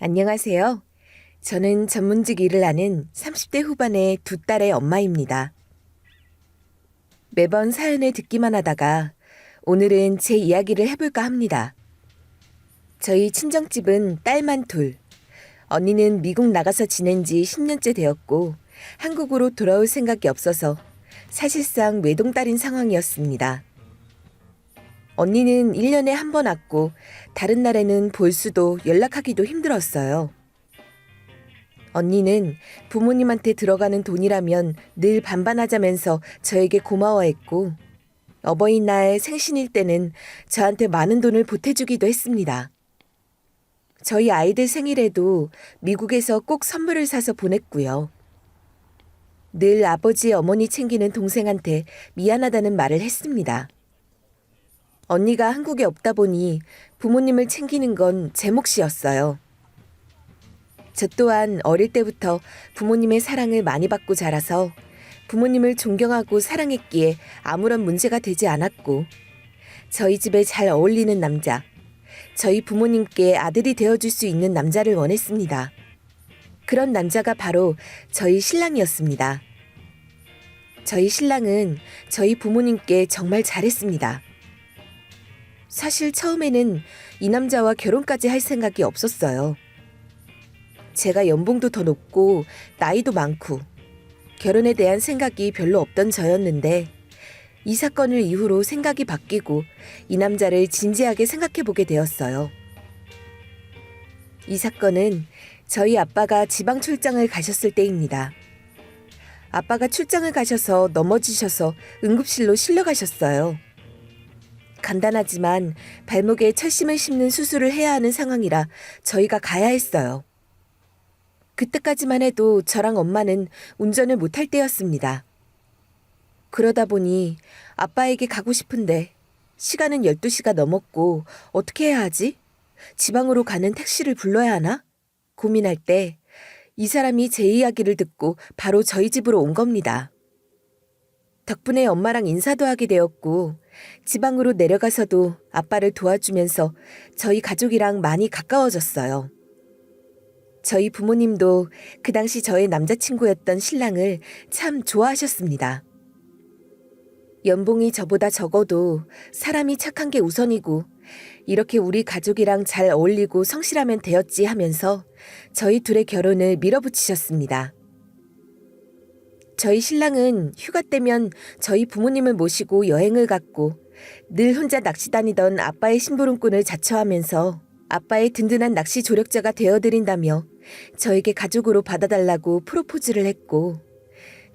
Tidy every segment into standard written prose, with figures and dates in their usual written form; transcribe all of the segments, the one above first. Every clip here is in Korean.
안녕하세요. 저는 전문직 일을 하는 30대 후반의 두 딸의 엄마입니다. 매번 사연을 듣기만 하다가 오늘은 제 이야기를 해볼까 합니다. 저희 친정집은 딸만 둘. 언니는 미국 나가서 지낸 지 10년째 되었고 한국으로 돌아올 생각이 없어서 사실상 외동딸인 상황이었습니다. 언니는 1년에 한 번 왔고 다른 날에는 볼 수도 연락하기도 힘들었어요. 언니는 부모님한테 들어가는 돈이라면 늘 반반하자면서 저에게 고마워했고 어버이날 생신일 때는 저한테 많은 돈을 보태주기도 했습니다. 저희 아이들 생일에도 미국에서 꼭 선물을 사서 보냈고요. 늘 아버지, 어머니 챙기는 동생한테 미안하다는 말을 했습니다. 언니가 한국에 없다 보니 부모님을 챙기는 건 제 몫이었어요. 저 또한 어릴 때부터 부모님의 사랑을 많이 받고 자라서 부모님을 존경하고 사랑했기에 아무런 문제가 되지 않았고 저희 집에 잘 어울리는 남자, 저희 부모님께 아들이 되어줄 수 있는 남자를 원했습니다. 그런 남자가 바로 저희 신랑이었습니다. 저희 신랑은 저희 부모님께 정말 잘했습니다. 사실 처음에는 이 남자와 결혼까지 할 생각이 없었어요. 제가 연봉도 더 높고 나이도 많고 결혼에 대한 생각이 별로 없던 저였는데 이 사건을 이후로 생각이 바뀌고 이 남자를 진지하게 생각해보게 되었어요. 이 사건은 저희 아빠가 지방 출장을 가셨을 때입니다. 아빠가 출장을 가셔서 넘어지셔서 응급실로 실려가셨어요. 간단하지만 발목에 철심을 심는 수술을 해야 하는 상황이라 저희가 가야 했어요. 그때까지만 해도 저랑 엄마는 운전을 못할 때였습니다. 그러다 보니 아빠에게 가고 싶은데 시간은 12시가 넘었고 어떻게 해야 하지? 지방으로 가는 택시를 불러야 하나? 고민할 때 이 사람이 제 이야기를 듣고 바로 저희 집으로 온 겁니다. 덕분에 엄마랑 인사도 하게 되었고 지방으로 내려가서도 아빠를 도와주면서 저희 가족이랑 많이 가까워졌어요. 저희 부모님도 그 당시 저의 남자친구였던 신랑을 참 좋아하셨습니다. 연봉이 저보다 적어도 사람이 착한 게 우선이고 이렇게 우리 가족이랑 잘 어울리고 성실하면 되었지 하면서 저희 둘의 결혼을 밀어붙이셨습니다. 저희 신랑은 휴가 때면 저희 부모님을 모시고 여행을 갔고 늘 혼자 낚시 다니던 아빠의 심부름꾼을 자처하면서 아빠의 든든한 낚시 조력자가 되어드린다며 저에게 가족으로 받아달라고 프로포즈를 했고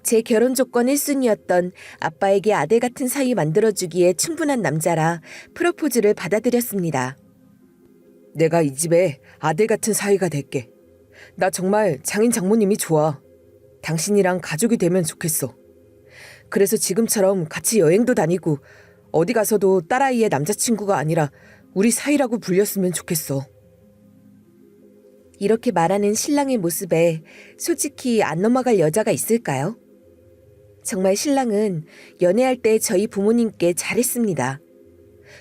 제 결혼 조건 1순위였던 아빠에게 아들 같은 사이 만들어주기에 충분한 남자라 프로포즈를 받아들였습니다. 내가 이 집에 아들 같은 사이가 될게. 나 정말 장인 장모님이 좋아. 당신이랑 가족이 되면 좋겠어. 그래서 지금처럼 같이 여행도 다니고 어디 가서도 딸아이의 남자친구가 아니라 우리 사이라고 불렸으면 좋겠어. 이렇게 말하는 신랑의 모습에 솔직히 안 넘어갈 여자가 있을까요? 정말 신랑은 연애할 때 저희 부모님께 잘했습니다.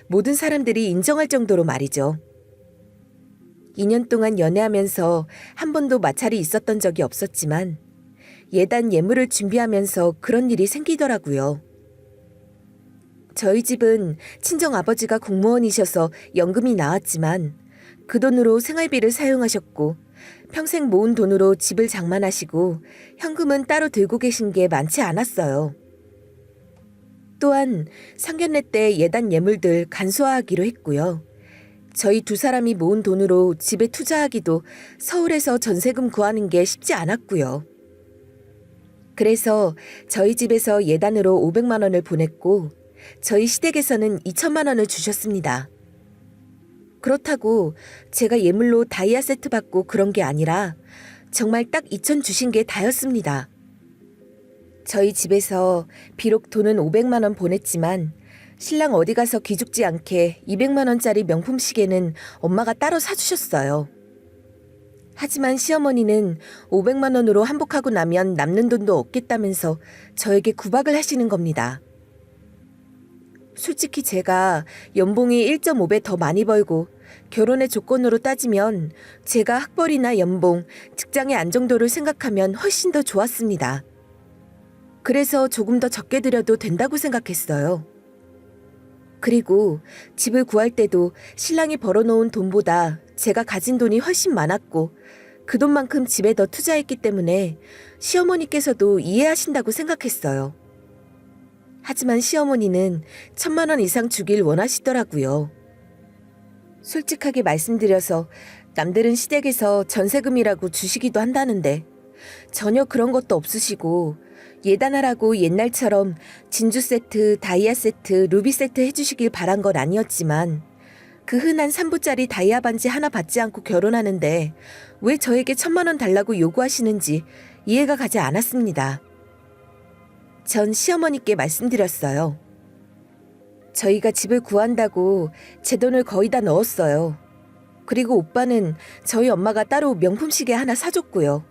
모든 사람들이 인정할 정도로 말이죠. 2년 동안 연애하면서 한 번도 마찰이 있었던 적이 없었지만 예단 예물을 준비하면서 그런 일이 생기더라고요. 저희 집은 친정아버지가 공무원이셔서 연금이 나왔지만 그 돈으로 생활비를 사용하셨고 평생 모은 돈으로 집을 장만하시고 현금은 따로 들고 계신 게 많지 않았어요. 또한 상견례 때 예단 예물들 간소화하기로 했고요. 저희 두 사람이 모은 돈으로 집에 투자하기도 서울에서 전세금 구하는 게 쉽지 않았고요. 그래서 저희 집에서 예단으로 500만 원을 보냈고 저희 시댁에서는 2천만 원을 주셨습니다. 그렇다고 제가 예물로 다이아 세트 받고 그런 게 아니라 정말 딱 2천 주신 게 다였습니다. 저희 집에서 비록 돈은 500만 원 보냈지만 신랑 어디 가서 기죽지 않게 200만 원짜리 명품 시계는 엄마가 따로 사주셨어요. 하지만 시어머니는 500만 원으로 한복하고 나면 남는 돈도 없겠다면서 저에게 구박을 하시는 겁니다. 솔직히 제가 연봉이 1.5배 더 많이 벌고 결혼의 조건으로 따지면 제가 학벌이나 연봉, 직장의 안정도를 생각하면 훨씬 더 좋았습니다. 그래서 조금 더 적게 들여도 된다고 생각했어요. 그리고 집을 구할 때도 신랑이 벌어놓은 돈보다 제가 가진 돈이 훨씬 많았고 그 돈만큼 집에 더 투자했기 때문에 시어머니께서도 이해하신다고 생각했어요. 하지만 시어머니는 1,000만 원 이상 주길 원하시더라고요. 솔직하게 말씀드려서 남들은 시댁에서 전세금이라고 주시기도 한다는데 전혀 그런 것도 없으시고 예단하라고 옛날처럼 진주 세트, 다이아 세트, 루비 세트 해주시길 바란 건 아니었지만 그 흔한 3부짜리 다이아 반지 하나 받지 않고 결혼하는데 왜 저에게 1,000만 원 달라고 요구하시는지 이해가 가지 않았습니다. 전 시어머니께 말씀드렸어요. 저희가 집을 구한다고 제 돈을 거의 다 넣었어요. 그리고 오빠는 저희 엄마가 따로 명품 시계 하나 사줬고요.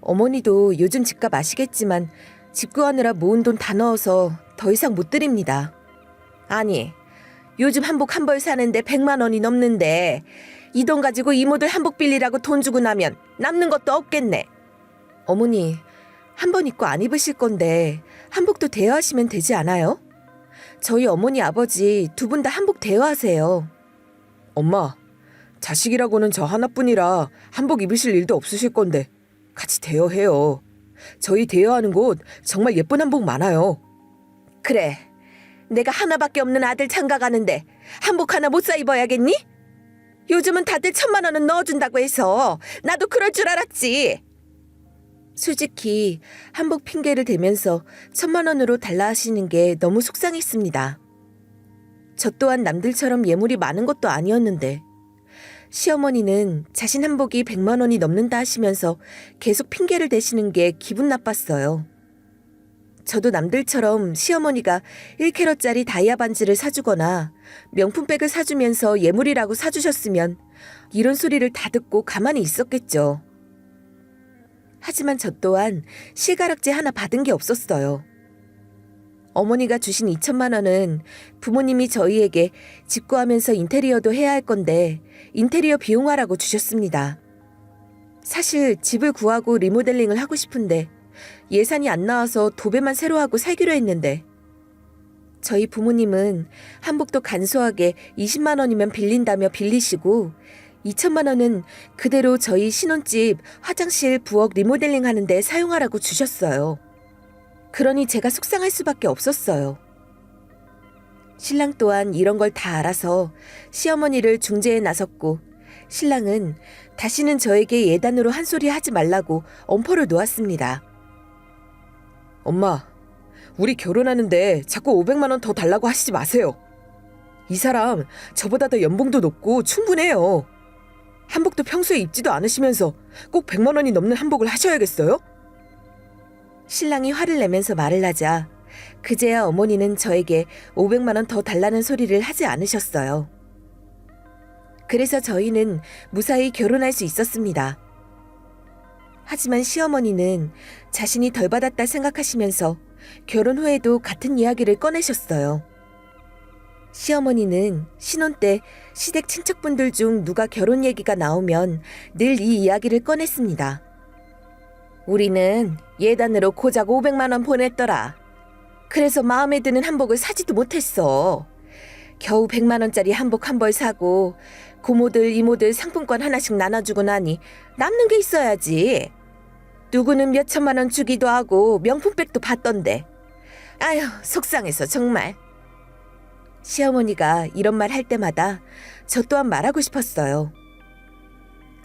어머니도 요즘 집값 아시겠지만 집 구하느라 모은 돈 다 넣어서 더 이상 못 드립니다. 아니, 요즘 한복 한 벌 사는데 100만 원이 넘는데 이 돈 가지고 이모들 한복 빌리라고 돈 주고 나면 남는 것도 없겠네. 어머니, 한 번 입고 안 입으실 건데 한복도 대여하시면 되지 않아요? 저희 어머니 아버지 두 분 다 한복 대여하세요. 엄마, 자식이라고는 저 하나뿐이라 한복 입으실 일도 없으실 건데 같이 대여해요. 저희 대여하는 곳 정말 예쁜 한복 많아요. 그래, 내가 하나밖에 없는 아들 장가 가는데 한복 하나 못 사 입어야겠니? 요즘은 다들 1,000만 원은 넣어준다고 해서 나도 그럴 줄 알았지. 솔직히 한복 핑계를 대면서 1,000만 원으로 달라 하시는 게 너무 속상했습니다. 저 또한 남들처럼 예물이 많은 것도 아니었는데 시어머니는 자신 한복이 100만 원이 넘는다 하시면서 계속 핑계를 대시는 게 기분 나빴어요. 저도 남들처럼 시어머니가 1캐럿짜리 다이아 반지를 사주거나 명품백을 사주면서 예물이라고 사주셨으면 이런 소리를 다 듣고 가만히 있었겠죠. 하지만 저 또한 실가락지 하나 받은 게 없었어요. 어머니가 주신 2,000만 원은 부모님이 저희에게 집 구하면서 인테리어도 해야 할 건데 인테리어 비용하라고 주셨습니다. 사실 집을 구하고 리모델링을 하고 싶은데 예산이 안 나와서 도배만 새로 하고 살기로 했는데 저희 부모님은 한복도 간소하게 20만 원이면 빌린다며 빌리시고 2,000만 원은 그대로 저희 신혼집 화장실 부엌 리모델링 하는데 사용하라고 주셨어요. 그러니 제가 속상할 수밖에 없었어요. 신랑 또한 이런 걸 다 알아서 시어머니를 중재에 나섰고 신랑은 다시는 저에게 예단으로 한 소리 하지 말라고 엄포를 놓았습니다. 엄마, 우리 결혼하는데 자꾸 500만 원 더 달라고 하시지 마세요. 이 사람 저보다 더 연봉도 높고 충분해요. 한복도 평소에 입지도 않으시면서 꼭 100만 원이 넘는 한복을 하셔야겠어요? 신랑이 화를 내면서 말을 하자 그제야 어머니는 저에게 500만 원 더 달라는 소리를 하지 않으셨어요. 그래서 저희는 무사히 결혼할 수 있었습니다. 하지만 시어머니는 자신이 덜 받았다 생각하시면서 결혼 후에도 같은 이야기를 꺼내셨어요. 시어머니는 신혼 때 시댁 친척분들 중 누가 결혼 얘기가 나오면 늘 이 이야기를 꺼냈습니다. 우리는 예단으로 고작 500만 원 보냈더라. 그래서 마음에 드는 한복을 사지도 못했어. 겨우 100만 원짜리 한복 한 벌 사고 고모들 이모들 상품권 하나씩 나눠주고 나니 남는 게 있어야지. 누구는 몇 천만 원 주기도 하고 명품백도 받던데. 아휴, 속상해서 정말. 시어머니가 이런 말 할 때마다 저 또한 말하고 싶었어요.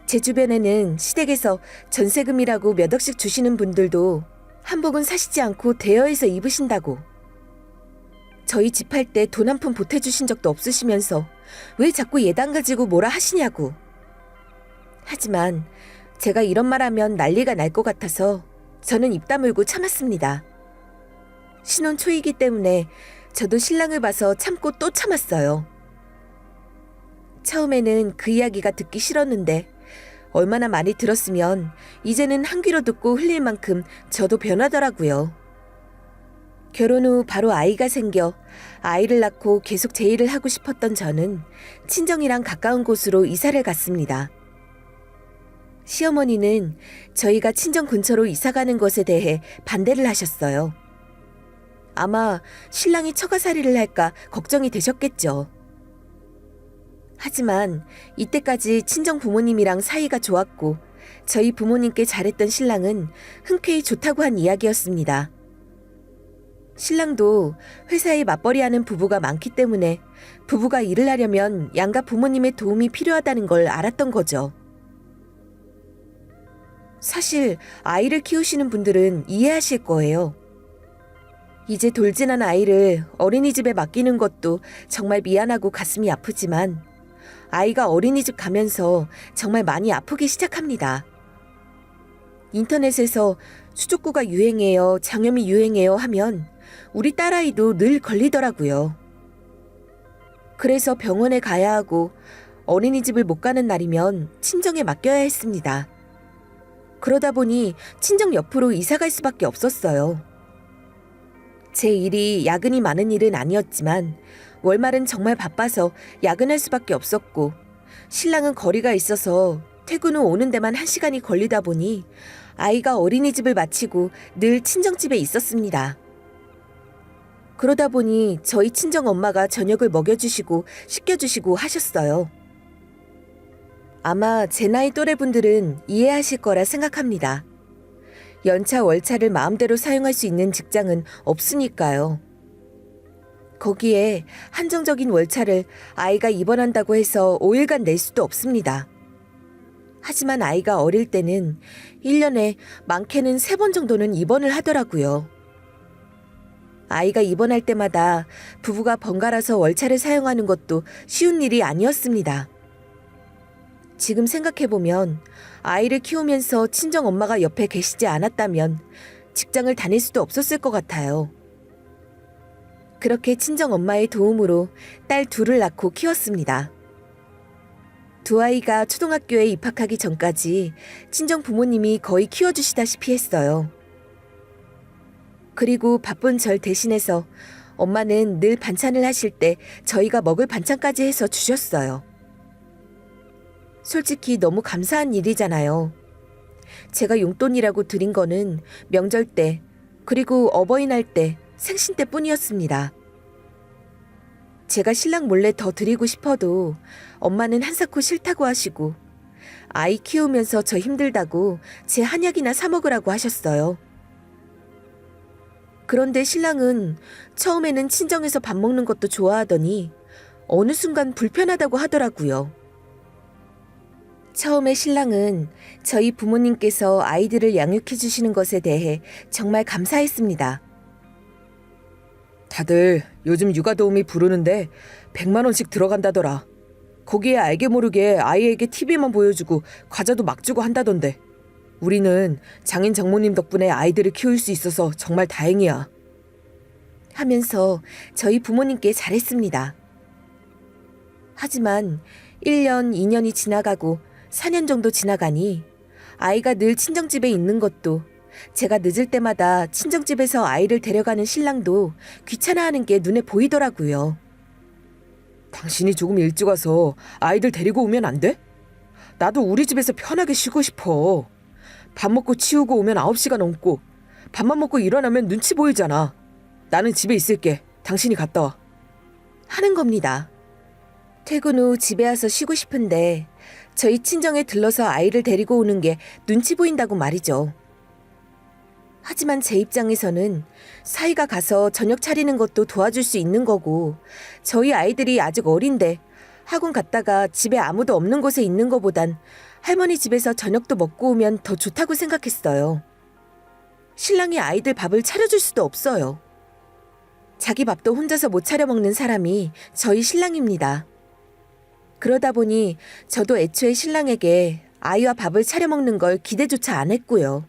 제 주변에는 시댁에서 전세금이라고 몇 억씩 주시는 분들도 한복은 사시지 않고 대여해서 입으신다고. 저희 집 할 때 돈 한 푼 보태주신 적도 없으시면서 왜 자꾸 예단 가지고 뭐라 하시냐고. 하지만 제가 이런 말하면 난리가 날 것 같아서 저는 입 다물고 참았습니다. 신혼 초이기 때문에 저도 신랑을 봐서 참고 또 참았어요. 처음에는 그 이야기가 듣기 싫었는데 얼마나 많이 들었으면 이제는 한 귀로 듣고 흘릴 만큼 저도 변하더라고요. 결혼 후 바로 아이가 생겨 아이를 낳고 계속 제 일을 하고 싶었던 저는 친정이랑 가까운 곳으로 이사를 갔습니다. 시어머니는 저희가 친정 근처로 이사 가는 것에 대해 반대를 하셨어요. 아마 신랑이 처가살이를 할까 걱정이 되셨겠죠. 하지만 이때까지 친정 부모님이랑 사이가 좋았고 저희 부모님께 잘했던 신랑은 흔쾌히 좋다고 한 이야기였습니다. 신랑도 회사에 맞벌이하는 부부가 많기 때문에 부부가 일을 하려면 양가 부모님의 도움이 필요하다는 걸 알았던 거죠. 사실 아이를 키우시는 분들은 이해하실 거예요. 이제 돌진한 아이를 어린이집에 맡기는 것도 정말 미안하고 가슴이 아프지만 아이가 어린이집 가면서 정말 많이 아프기 시작합니다. 인터넷에서 수족구가 유행해요, 장염이 유행해요 하면 우리 딸아이도 늘 걸리더라고요. 그래서 병원에 가야 하고 어린이집을 못 가는 날이면 친정에 맡겨야 했습니다. 그러다 보니 친정 옆으로 이사 갈 수밖에 없었어요. 제 일이 야근이 많은 일은 아니었지만 월말은 정말 바빠서 야근할 수밖에 없었고 신랑은 거리가 있어서 퇴근 후 오는 데만 1시간이 걸리다 보니 아이가 어린이집을 마치고 늘 친정집에 있었습니다. 그러다 보니 저희 친정 엄마가 저녁을 먹여주시고 씻겨주시고 하셨어요. 아마 제 나이 또래분들은 이해하실 거라 생각합니다. 연차 월차를 마음대로 사용할 수 있는 직장은 없으니까요. 거기에 한정적인 월차를 아이가 입원한다고 해서 5일간 낼 수도 없습니다. 하지만 아이가 어릴 때는 1년에 많게는 3번 정도는 입원을 하더라고요. 아이가 입원할 때마다 부부가 번갈아서 월차를 사용하는 것도 쉬운 일이 아니었습니다. 지금 생각해보면 아이를 키우면서 친정 엄마가 옆에 계시지 않았다면 직장을 다닐 수도 없었을 것 같아요. 그렇게 친정 엄마의 도움으로 딸 2을 낳고 키웠습니다. 두 아이가 초등학교에 입학하기 전까지 친정 부모님이 거의 키워주시다시피 했어요. 그리고 바쁜 절 대신해서 엄마는 늘 반찬을 하실 때 저희가 먹을 반찬까지 해서 주셨어요. 솔직히 너무 감사한 일이잖아요. 제가 용돈이라고 드린 거는 명절 때, 그리고 어버이날 때, 생신 때뿐이었습니다. 제가 신랑 몰래 더 드리고 싶어도 엄마는 한사코 싫다고 하시고 아이 키우면서 저 힘들다고 제 한약이나 사 먹으라고 하셨어요. 그런데 신랑은 처음에는 친정에서 밥 먹는 것도 좋아하더니 어느 순간 불편하다고 하더라고요. 처음에 신랑은 저희 부모님께서 아이들을 양육해 주시는 것에 대해 정말 감사했습니다. 다들 요즘 육아도우미 부르는데 100만 원씩 들어간다더라. 거기에 알게 모르게 아이에게 TV만 보여주고 과자도 막 주고 한다던데. 우리는 장인 장모님 덕분에 아이들을 키울 수 있어서 정말 다행이야. 하면서 저희 부모님께 잘했습니다. 하지만 1년, 2년이 지나가고 4년 정도 지나가니 아이가 늘 친정집에 있는 것도 제가 늦을 때마다 친정집에서 아이를 데려가는 신랑도 귀찮아하는 게 눈에 보이더라고요. 당신이 조금 일찍 와서 아이들 데리고 오면 안 돼? 나도 우리 집에서 편하게 쉬고 싶어. 밥 먹고 치우고 오면 9시가 넘고 밥만 먹고 일어나면 눈치 보이잖아. 나는 집에 있을게. 당신이 갔다 와. 하는 겁니다. 퇴근 후 집에 와서 쉬고 싶은데 저희 친정에 들러서 아이를 데리고 오는 게 눈치 보인다고 말이죠. 하지만 제 입장에서는 사이가 가서 저녁 차리는 것도 도와줄 수 있는 거고 저희 아이들이 아직 어린데 학원 갔다가 집에 아무도 없는 곳에 있는 것보단 할머니 집에서 저녁도 먹고 오면 더 좋다고 생각했어요. 신랑이 아이들 밥을 차려줄 수도 없어요. 자기 밥도 혼자서 못 차려 먹는 사람이 저희 신랑입니다. 그러다 보니 저도 애초에 신랑에게 아이와 밥을 차려 먹는 걸 기대조차 안 했고요.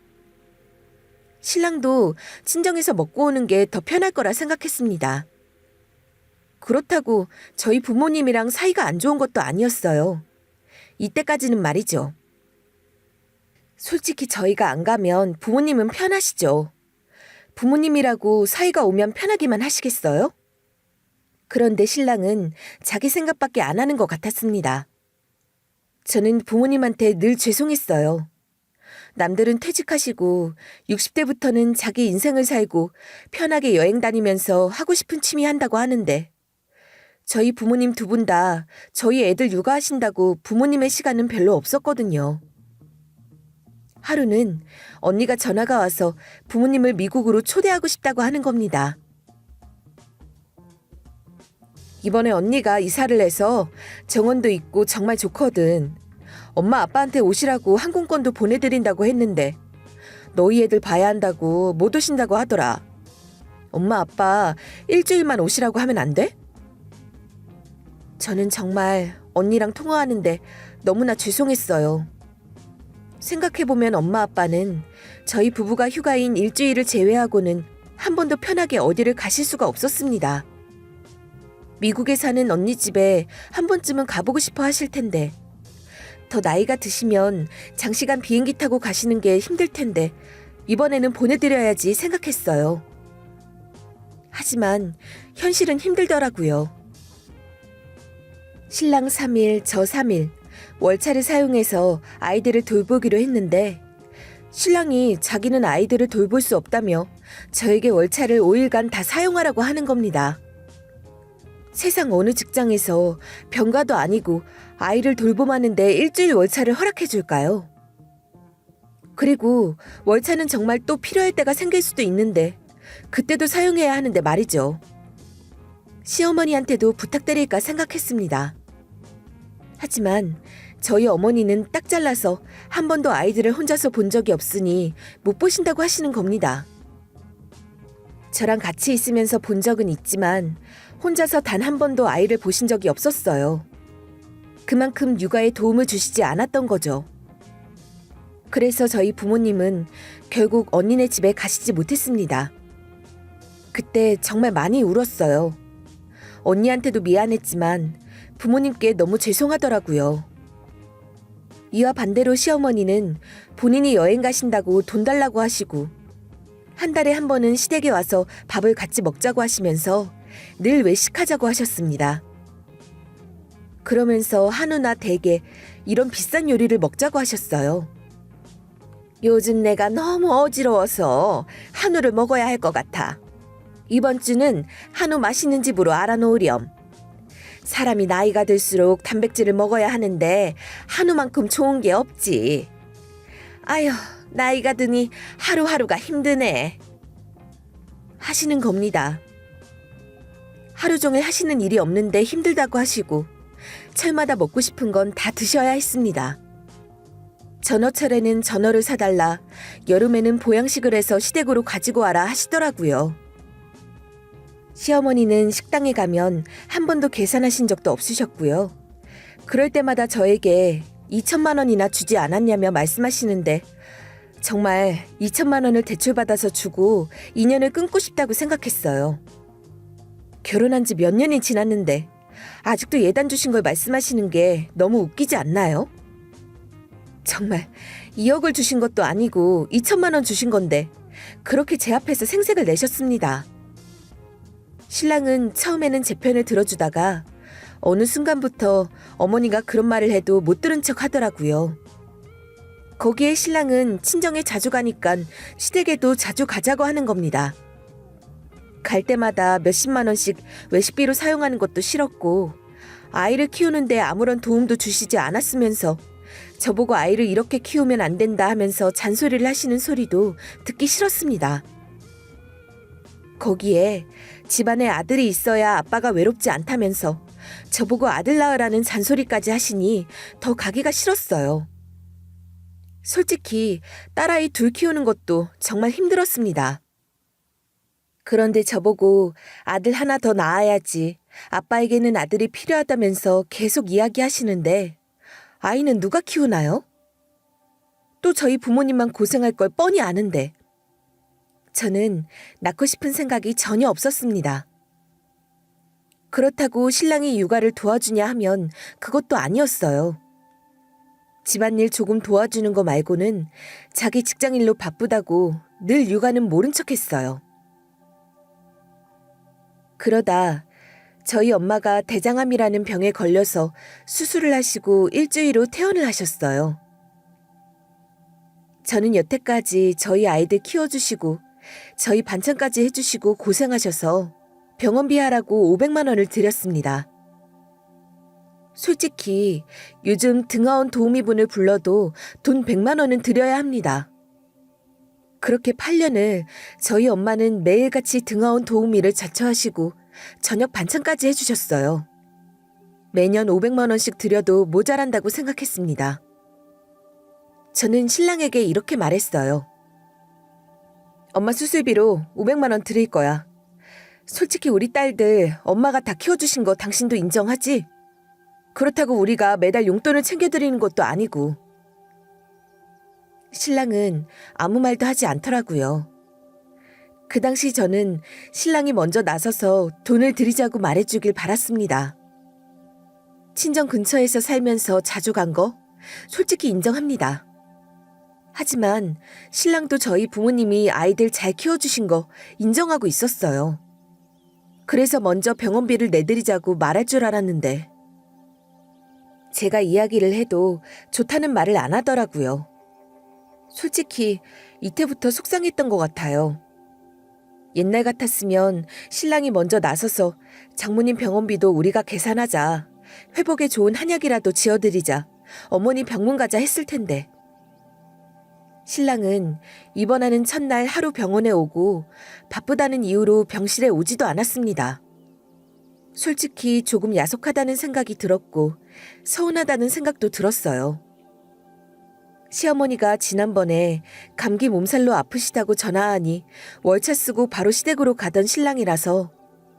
신랑도 친정에서 먹고 오는 게 더 편할 거라 생각했습니다. 그렇다고 저희 부모님이랑 사이가 안 좋은 것도 아니었어요. 이때까지는 말이죠. 솔직히 저희가 안 가면 부모님은 편하시죠. 부모님이라고 사이가 오면 편하기만 하시겠어요? 그런데 신랑은 자기 생각밖에 안 하는 것 같았습니다. 저는 부모님한테 늘 죄송했어요. 남들은 퇴직하시고 60대부터는 자기 인생을 살고 편하게 여행 다니면서 하고 싶은 취미 한다고 하는데 저희 부모님 두 분 다 저희 애들 육아하신다고 부모님의 시간은 별로 없었거든요. 하루는 언니가 전화가 와서 부모님을 미국으로 초대하고 싶다고 하는 겁니다. 이번에 언니가 이사를 해서 정원도 있고 정말 좋거든. 엄마 아빠한테 오시라고 항공권도 보내드린다고 했는데 너희 애들 봐야 한다고 못 오신다고 하더라. 엄마 아빠 일주일만 오시라고 하면 안 돼? 저는 정말 언니랑 통화하는데 너무나 죄송했어요. 생각해보면 엄마 아빠는 저희 부부가 휴가인 일주일을 제외하고는 한 번도 편하게 어디를 가실 수가 없었습니다. 미국에 사는 언니 집에 한 번쯤은 가보고 싶어 하실 텐데 더 나이가 드시면 장시간 비행기 타고 가시는 게 힘들 텐데 이번에는 보내드려야지 생각했어요. 하지만 현실은 힘들더라고요. 신랑 3일, 저 3일 월차를 사용해서 아이들을 돌보기로 했는데 신랑이 자기는 아이들을 돌볼 수 없다며 저에게 월차를 5일간 다 사용하라고 하는 겁니다. 세상 어느 직장에서 병가도 아니고 아이를 돌봄하는데 일주일 월차를 허락해 줄까요? 그리고 월차는 정말 또 필요할 때가 생길 수도 있는데 그때도 사용해야 하는데 말이죠. 시어머니한테도 부탁드릴까 생각했습니다. 하지만 저희 어머니는 딱 잘라서 한 번도 아이들을 혼자서 본 적이 없으니 못 보신다고 하시는 겁니다. 저랑 같이 있으면서 본 적은 있지만 혼자서 단 한 번도 아이를 보신 적이 없었어요. 그만큼 육아에 도움을 주시지 않았던 거죠. 그래서 저희 부모님은 결국 언니네 집에 가시지 못했습니다. 그때 정말 많이 울었어요. 언니한테도 미안했지만 부모님께 너무 죄송하더라고요. 이와 반대로 시어머니는 본인이 여행 가신다고 돈 달라고 하시고 한 달에 한 번은 시댁에 와서 밥을 같이 먹자고 하시면서 늘 외식하자고 하셨습니다. 그러면서 한우나 대게 이런 비싼 요리를 먹자고 하셨어요. 요즘 내가 너무 어지러워서 한우를 먹어야 할 것 같아. 이번 주는 한우 맛있는 집으로 알아놓으렴. 사람이 나이가 들수록 단백질을 먹어야 하는데 한우만큼 좋은 게 없지. 아휴, 나이가 드니 하루하루가 힘드네. 하시는 겁니다. 하루 종일 하시는 일이 없는데 힘들다고 하시고 철마다 먹고 싶은 건 다 드셔야 했습니다. 전어철에는 전어를 사달라, 여름에는 보양식을 해서 시댁으로 가지고 와라 하시더라고요. 시어머니는 식당에 가면 한 번도 계산하신 적도 없으셨고요. 그럴 때마다 저에게 2천만 원이나 주지 않았냐며 말씀하시는데 정말 2천만 원을 대출받아서 주고 인연을 끊고 싶다고 생각했어요. 결혼한 지 몇 년이 지났는데 아직도 예단 주신 걸 말씀하시는 게 너무 웃기지 않나요? 정말 2억을 주신 것도 아니고 2천만 원 주신 건데 그렇게 제 앞에서 생색을 내셨습니다. 신랑은 처음에는 제 편을 들어주다가 어느 순간부터 어머니가 그런 말을 해도 못 들은 척 하더라고요. 거기에 신랑은 친정에 자주 가니까 시댁에도 자주 가자고 하는 겁니다. 갈 때마다 몇십만 원씩 외식비로 사용하는 것도 싫었고 아이를 키우는데 아무런 도움도 주시지 않았으면서 저보고 아이를 이렇게 키우면 안 된다 하면서 잔소리를 하시는 소리도 듣기 싫었습니다. 거기에 집안에 아들이 있어야 아빠가 외롭지 않다면서 저보고 아들 낳으라는 잔소리까지 하시니 더 가기가 싫었어요. 솔직히 딸아이 둘 키우는 것도 정말 힘들었습니다. 그런데 저보고 아들 하나 더 낳아야지, 아빠에게는 아들이 필요하다면서 계속 이야기하시는데 아이는 누가 키우나요? 또 저희 부모님만 고생할 걸 뻔히 아는데 저는 낳고 싶은 생각이 전혀 없었습니다. 그렇다고 신랑이 육아를 도와주냐 하면 그것도 아니었어요. 집안일 조금 도와주는 거 말고는 자기 직장일로 바쁘다고 늘 육아는 모른 척했어요. 그러다 저희 엄마가 대장암이라는 병에 걸려서 수술을 하시고 일주일 후 퇴원을 하셨어요. 저는 여태까지 저희 아이들 키워주시고 저희 반찬까지 해주시고 고생하셔서 병원비 하라고 500만 원을 드렸습니다. 솔직히 요즘 등하원 도우미분을 불러도 돈 100만 원은 드려야 합니다. 그렇게 8년을 저희 엄마는 매일같이 등하원 도우미를 자처하시고 저녁 반찬까지 해주셨어요. 매년 500만 원씩 드려도 모자란다고 생각했습니다. 저는 신랑에게 이렇게 말했어요. 엄마 수술비로 500만 원 드릴 거야. 솔직히 우리 딸들 엄마가 다 키워주신 거 당신도 인정하지? 그렇다고 우리가 매달 용돈을 챙겨드리는 것도 아니고. 신랑은 아무 말도 하지 않더라고요. 그 당시 저는 신랑이 먼저 나서서 돈을 드리자고 말해주길 바랐습니다. 친정 근처에서 살면서 자주 간 거 솔직히 인정합니다. 하지만 신랑도 저희 부모님이 아이들 잘 키워주신 거 인정하고 있었어요. 그래서 먼저 병원비를 내드리자고 말할 줄 알았는데 제가 이야기를 해도 좋다는 말을 안 하더라고요. 솔직히 이때부터 속상했던 것 같아요. 옛날 같았으면 신랑이 먼저 나서서 장모님 병원비도 우리가 계산하자, 회복에 좋은 한약이라도 지어드리자, 어머니 병문 가자 했을 텐데. 신랑은 입원하는 첫날 하루 병원에 오고 바쁘다는 이유로 병실에 오지도 않았습니다. 솔직히 조금 야속하다는 생각이 들었고 서운하다는 생각도 들었어요. 시어머니가 지난번에 감기 몸살로 아프시다고 전화하니 월차 쓰고 바로 시댁으로 가던 신랑이라서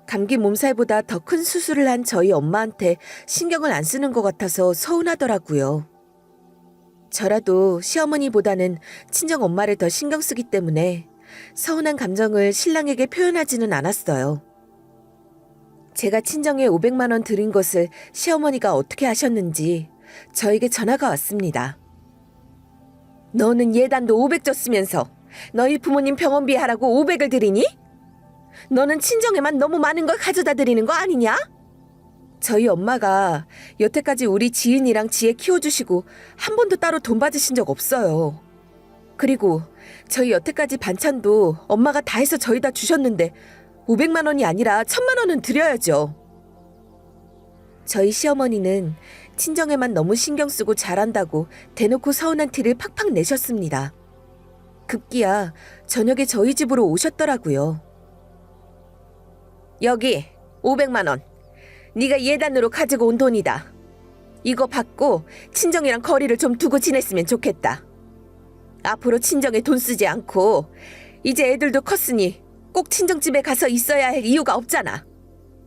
감기 몸살보다 더 큰 수술을 한 저희 엄마한테 신경을 안 쓰는 것 같아서 서운하더라고요. 저라도 시어머니보다는 친정 엄마를 더 신경 쓰기 때문에 서운한 감정을 신랑에게 표현하지는 않았어요. 제가 친정에 500만 원 드린 것을 시어머니가 어떻게 하셨는지 저에게 전화가 왔습니다. 너는 예단도 500 줬으면서 너희 부모님 병원비 하라고 500을 드리니? 너는 친정에만 너무 많은 걸 가져다 드리는 거 아니냐? 저희 엄마가 여태까지 우리 지은이랑 지혜 키워주시고 한 번도 따로 돈 받으신 적 없어요. 그리고 저희 여태까지 반찬도 엄마가 다 해서 저희 다 주셨는데 500만 원이 아니라 1000만 원은 드려야죠. 저희 시어머니는 친정에만 너무 신경 쓰고 잘한다고 대놓고 서운한 티를 팍팍 내셨습니다. 급기야 저녁에 저희 집으로 오셨더라고요. 여기 500만 원. 네가 예단으로 가지고 온 돈이다. 이거 받고 친정이랑 거리를 좀 두고 지냈으면 좋겠다. 앞으로 친정에 돈 쓰지 않고 이제 애들도 컸으니 꼭 친정집에 가서 있어야 할 이유가 없잖아.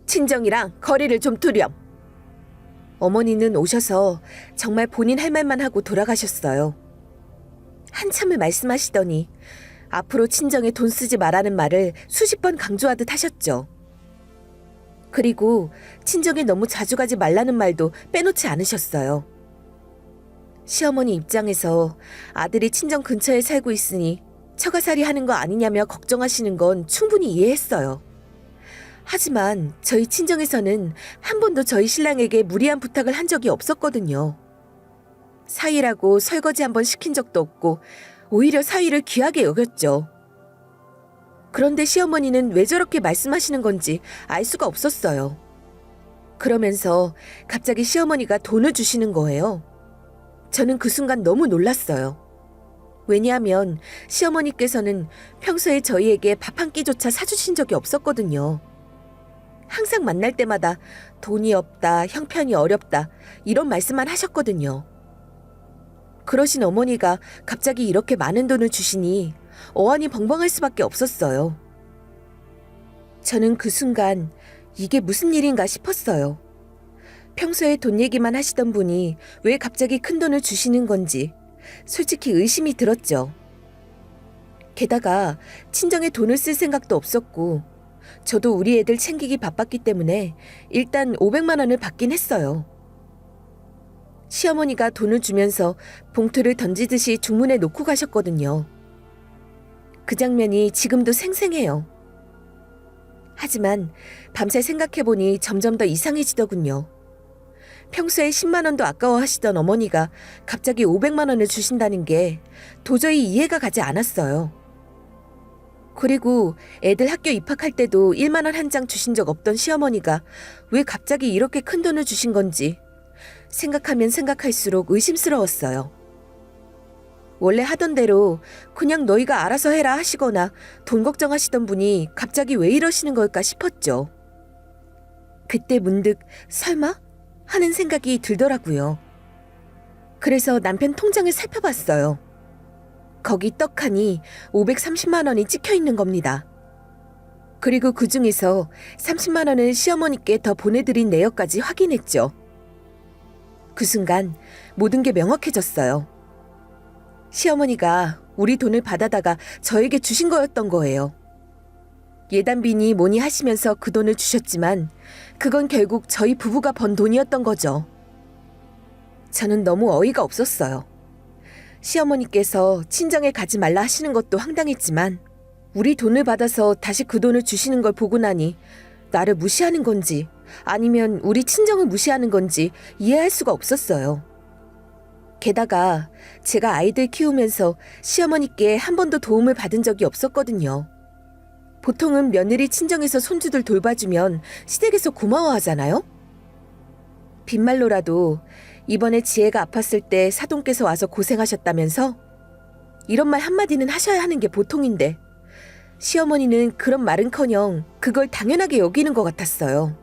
친정이랑 거리를 좀 두렴. 어머니는 오셔서 정말 본인 할 말만 하고 돌아가셨어요. 한참을 말씀하시더니 앞으로 친정에 돈 쓰지 말라는 말을 수십 번 강조하듯 하셨죠. 그리고 친정에 너무 자주 가지 말라는 말도 빼놓지 않으셨어요. 시어머니 입장에서 아들이 친정 근처에 살고 있으니 처가살이 하는 거 아니냐며 걱정하시는 건 충분히 이해했어요. 하지만 저희 친정에서는 한 번도 저희 신랑에게 무리한 부탁을 한 적이 없었거든요. 사위라고 설거지 한 번 시킨 적도 없고 오히려 사위를 귀하게 여겼죠. 그런데 시어머니는 왜 저렇게 말씀하시는 건지 알 수가 없었어요. 그러면서 갑자기 시어머니가 돈을 주시는 거예요. 저는 그 순간 너무 놀랐어요. 왜냐하면 시어머니께서는 평소에 저희에게 밥 한 끼조차 사주신 적이 없었거든요. 항상 만날 때마다 돈이 없다, 형편이 어렵다 이런 말씀만 하셨거든요. 그러신 어머니가 갑자기 이렇게 많은 돈을 주시니 어안이 벙벙할 수밖에 없었어요. 저는 그 순간 이게 무슨 일인가 싶었어요. 평소에 돈 얘기만 하시던 분이 왜 갑자기 큰 돈을 주시는 건지 솔직히 의심이 들었죠. 게다가 친정에 돈을 쓸 생각도 없었고 저도 우리 애들 챙기기 바빴기 때문에 일단 500만 원을 받긴 했어요. 시어머니가 돈을 주면서 봉투를 던지듯이 중문에 놓고 가셨거든요. 그 장면이 지금도 생생해요. 하지만 밤새 생각해보니 점점 더 이상해지더군요. 평소에 10만 원도 아까워하시던 어머니가 갑자기 500만 원을 주신다는 게 도저히 이해가 가지 않았어요. 그리고 애들 학교 입학할 때도 1만 원 한 장 주신 적 없던 시어머니가 왜 갑자기 이렇게 큰 돈을 주신 건지 생각하면 생각할수록 의심스러웠어요. 원래 하던 대로 그냥 너희가 알아서 해라 하시거나 돈 걱정하시던 분이 갑자기 왜 이러시는 걸까 싶었죠. 그때 문득 설마? 하는 생각이 들더라고요. 그래서 남편 통장을 살펴봤어요. 거기 떡하니 530만 원이 찍혀 있는 겁니다. 그리고 그 중에서 30만 원을 시어머니께 더 보내드린 내역까지 확인했죠. 그 순간 모든 게 명확해졌어요. 시어머니가 우리 돈을 받아다가 저에게 주신 거였던 거예요. 예단비니 뭐니 하시면서 그 돈을 주셨지만 그건 결국 저희 부부가 번 돈이었던 거죠. 저는 너무 어이가 없었어요. 시어머니께서 친정에 가지 말라 하시는 것도 황당했지만 우리 돈을 받아서 다시 그 돈을 주시는 걸 보고 나니 나를 무시하는 건지 아니면 우리 친정을 무시하는 건지 이해할 수가 없었어요. 게다가 제가 아이들 키우면서 시어머니께 한 번도 도움을 받은 적이 없었거든요. 보통은 며느리 친정에서 손주들 돌봐주면 시댁에서 고마워하잖아요? 빈말로라도 이번에 지혜가 아팠을 때 사돈께서 와서 고생하셨다면서 이런 말 한마디는 하셔야 하는 게 보통인데 시어머니는 그런 말은커녕 그걸 당연하게 여기는 것 같았어요.